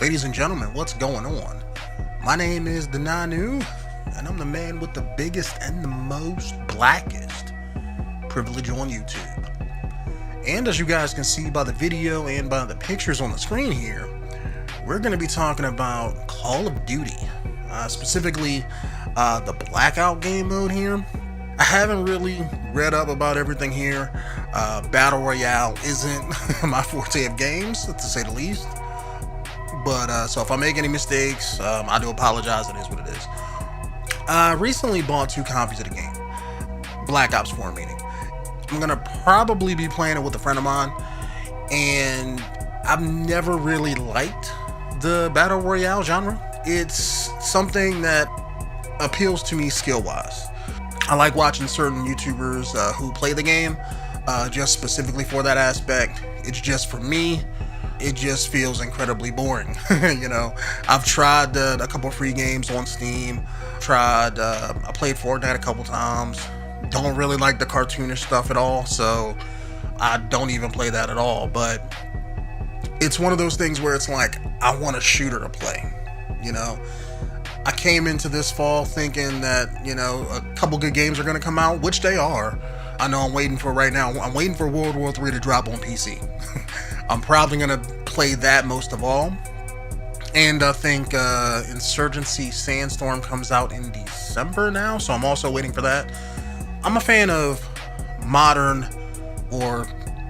Ladies and gentlemen, what's going on? My name is the Nanu, and I'm the man with the biggest and the most blackest privilege on YouTube. And as you guys can see by the video and by the pictures on the screen here, we're going to be talking about Call of Duty, specifically the Blackout game mode here. I haven't really read up about everything here. Battle Royale isn't my forte of games, to say the least. But so if I make any mistakes, I do apologize. It is what it is. I recently bought 2 copies of the game, Black Ops 4 meaning. I'm gonna probably be playing it with a friend of mine, and I've never really liked the Battle Royale genre. It's something that appeals to me skill-wise. I like watching certain YouTubers who play the game, just specifically for that aspect. It's just for me, it just feels incredibly boring. You know, I've tried a couple free games on Steam. I played Fortnite a couple times. Don't really like the cartoonish stuff at all, so I don't even play that at all. But it's one of those things where it's like, I want a shooter to play, you know. I came into this fall thinking that, you know, a couple good games are going to come out, which they are. I know I'm waiting for right now. I'm waiting for World War III to drop on PC. I'm probably going to play that most of all. And I think Insurgency Sandstorm comes out in December now, so I'm also waiting for that. I'm a fan of modern or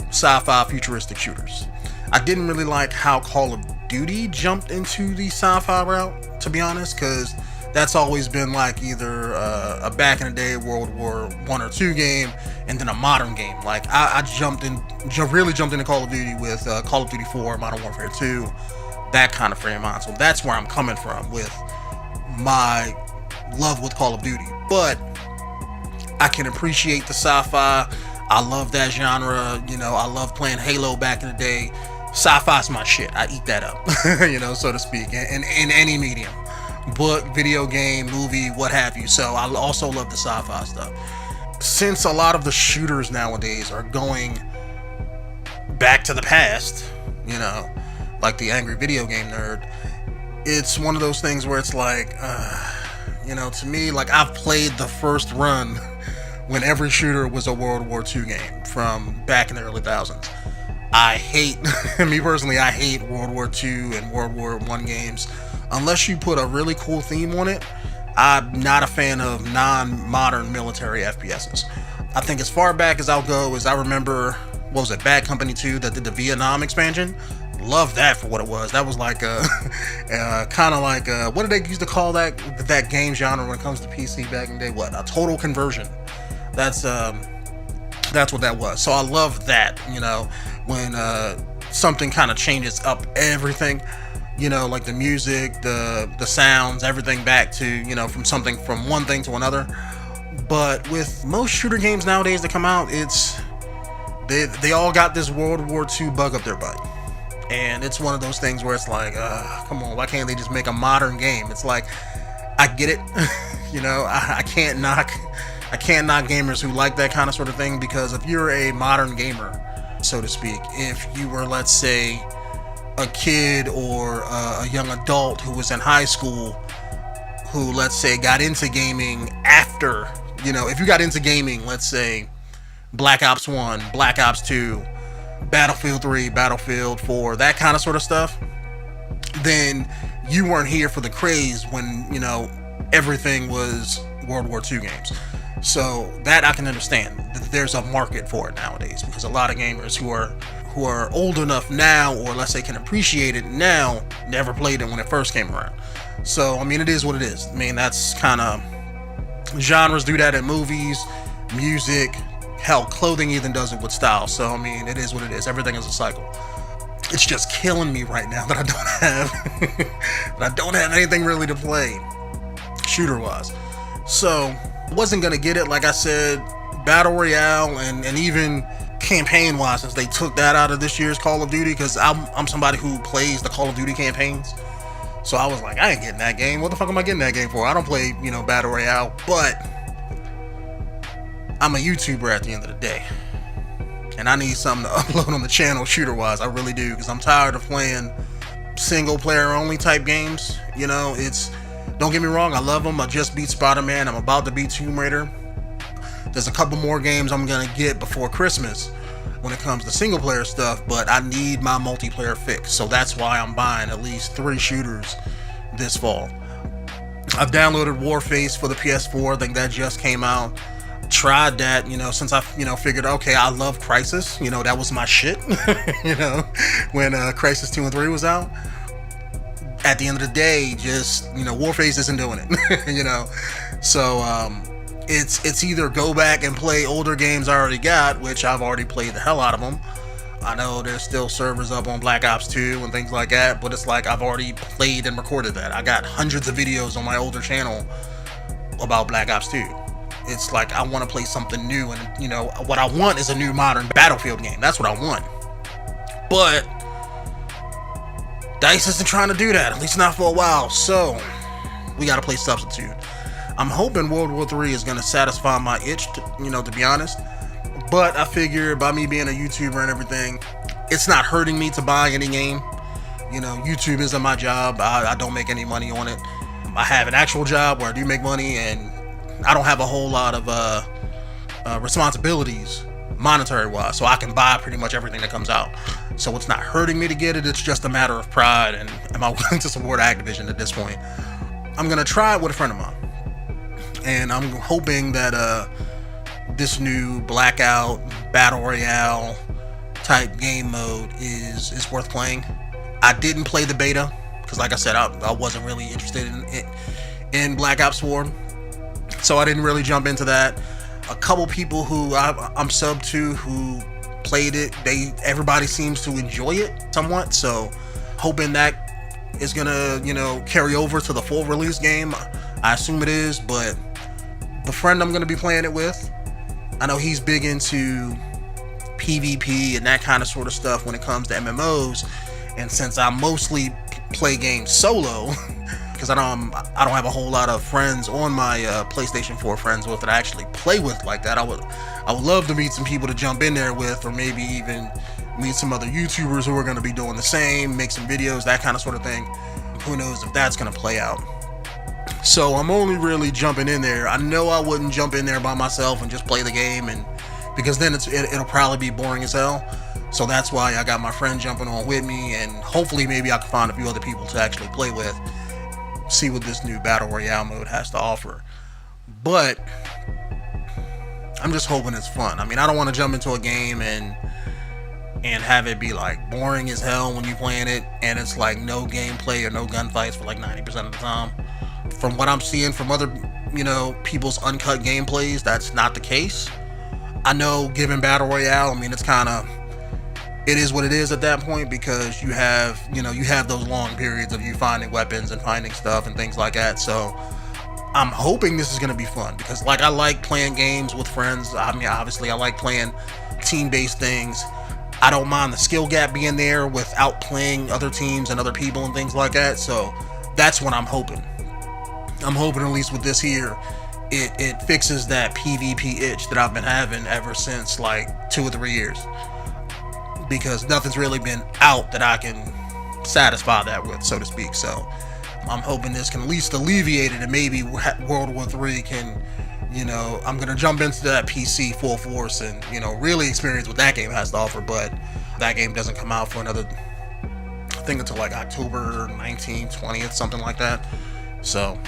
sci-fi futuristic shooters. I didn't really like how Call of Duty jumped into the sci-fi route, to be honest, because that's always been like either a back in the day World War I or II game, and then a modern game. Like I really jumped into Call of Duty with Call of Duty 4, Modern Warfare 2, that kind of frame of mind. So that's where I'm coming from with my love with Call of Duty. But I can appreciate the sci-fi. I love that genre. You know, I love playing Halo back in the day. Sci-fi's my shit. I eat that up, you know, so to speak, in any medium. Book, video game, movie, what have you. So I also love the sci-fi stuff. Since a lot of the shooters nowadays are going back to the past, you know, like the angry video game nerd, it's one of those things where it's like, you know, to me, like I've played the first run when every shooter was a World War II game from back in the early thousands. I hate, me personally, I hate World War II and World War I games. Unless you put a really cool theme on it, I'm not a fan of non-modern military FPSs. I think as far back as I'll go is I remember, what was it, Bad Company 2 that did the Vietnam expansion? Love that for what it was. That was like a, kind of like a, what did they used to call that game genre when it comes to PC back in the day? What, a total conversion. That's what that was. So I love that, you know, when something kind of changes up everything, you know, like the music, the sounds, everything back to, you know, from one thing to another. But with most shooter games nowadays that come out, it's they all got this World War II bug up their butt. And it's one of those things where it's like, come on, why can't they just make a modern game? It's like, I get it, you know, I can't knock gamers who like that kind of sort of thing, because if you're a modern gamer, so to speak, if you were, let's say, a kid or a young adult who was in high school who, let's say, got into gaming after, you know, if you got into gaming, let's say, Black Ops 1, Black Ops 2, Battlefield 3, Battlefield 4, that kind of sort of stuff, then you weren't here for the craze when, you know, everything was World War II games. So that I can understand. There's a market for it nowadays, because a lot of gamers who are old enough now, or let's say can appreciate it now, never played it when it first came around. So I mean, it is what it is. I mean, that's kind of, genres do that in movies, music, hell, clothing even does it with style. So I mean, it is what it is. Everything is a cycle. It's just killing me right now that I don't have anything really to play shooter wise. So wasn't gonna get it, like I said, Battle Royale and even campaign wise, since they took that out of this year's Call of Duty, because I'm somebody who plays the Call of Duty campaigns. So I was like, I ain't getting that game. What the fuck am I getting that game for? I don't play, you know, Battle Royale. But I'm a YouTuber at the end of the day, and I need something to upload on the channel shooter wise. I really do, because I'm tired of playing single player only type games. You know, don't get me wrong, I love them. I just beat Spider-Man. I'm about to beat Tomb Raider. There's a couple more games I'm gonna get before Christmas when it comes to single player stuff, but I need my multiplayer fix. So that's why I'm buying at least 3 shooters this fall. I've downloaded Warface for the PS4. I think that just came out. Tried that, since I, figured, okay, I love Crysis. That was my shit, when Crysis 2 and 3 was out. At the end of the day, just, Warface isn't doing it, So, it's either go back and play older games I already got, which I've already played the hell out of them. I know there's still servers up on Black Ops 2 and things like that, but it's like I've already played and recorded that. I got hundreds of videos on my older channel about Black Ops 2. It's like I want to play something new, and what I want is a new modern Battlefield game. That's what I want. But DICE isn't trying to do that, at least not for a while. So we got to play substitute. I'm hoping World War III is going to satisfy my itch, to be honest. But I figure by me being a YouTuber and everything, it's not hurting me to buy any game. YouTube isn't my job. I don't make any money on it. I have an actual job where I do make money, and I don't have a whole lot of responsibilities monetary wise, so I can buy pretty much everything that comes out. So it's not hurting me to get it. It's just a matter of pride, and am I willing to support Activision at this point? I'm going to try it with a friend of mine. And I'm hoping that this new Blackout Battle Royale type game mode is worth playing. I didn't play the beta because, like I said, I wasn't really interested in Black Ops 4, so I didn't really jump into that. A couple people who I'm sub to who played it, everybody seems to enjoy it somewhat. So hoping that is gonna carry over to the full release game. I assume it is, but the friend I'm going to be playing it with, I know he's big into PvP and that kind of sort of stuff when it comes to MMOs. And since I mostly play games solo, because I don't have a whole lot of friends on my PlayStation 4 friends with that I actually play with like that, I would love to meet some people to jump in there with, or maybe even meet some other YouTubers who are going to be doing the same, make some videos, that kind of sort of thing. Who knows if that's going to play out. So I'm only really jumping in there. I know I wouldn't jump in there by myself and just play the game, and because then it'll probably be boring as hell. So that's why I got my friend jumping on with me, and hopefully maybe I can find a few other people to actually play with, see what this new Battle Royale mode has to offer. But I'm just hoping it's fun. I mean, I don't want to jump into a game and have it be like boring as hell when you're playing it, and it's like no gameplay or no gunfights for like 90% of the time. From what I'm seeing from other, people's uncut gameplays, that's not the case. I know, given Battle Royale, I mean, it is what it is at that point, because you have those long periods of you finding weapons and finding stuff and things like that. So I'm hoping this is going to be fun, because I like playing games with friends. I mean, obviously I like playing team-based things. I don't mind the skill gap being there without playing other teams and other people and things like that. So that's what I'm hoping. I'm hoping at least with this here, it fixes that PvP itch that I've been having ever since like 2 or 3 years, because nothing's really been out that I can satisfy that with, so to speak. So I'm hoping this can at least alleviate it, and maybe World War III can, I'm going to jump into that PC full force and, really experience what that game has to offer. But that game doesn't come out for another, I think, until like October 19th, 20th, something like that. So,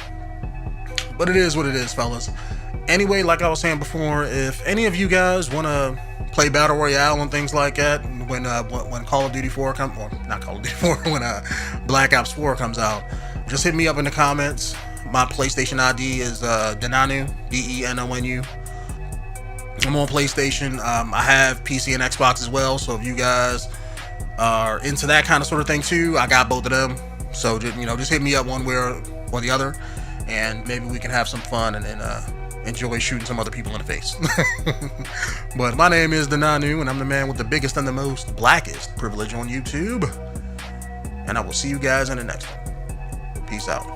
but it is what it is, fellas. Anyway, like I was saying before, if any of you guys want to play Battle Royale and things like that when Call of Duty 4 comes, or not Call of Duty 4, when Black Ops 4 comes out, just hit me up in the comments. My PlayStation ID is Denanu, DENONU. I'm on PlayStation. I have PC and Xbox as well, so if you guys are into that kind of sort of thing too, I got both of them. So just hit me up one way or the other, and maybe we can have some fun and enjoy shooting some other people in the face. But my name is Denanu, and I'm the man with the biggest and the most blackest privilege on YouTube. And I will see you guys in the next one. Peace out.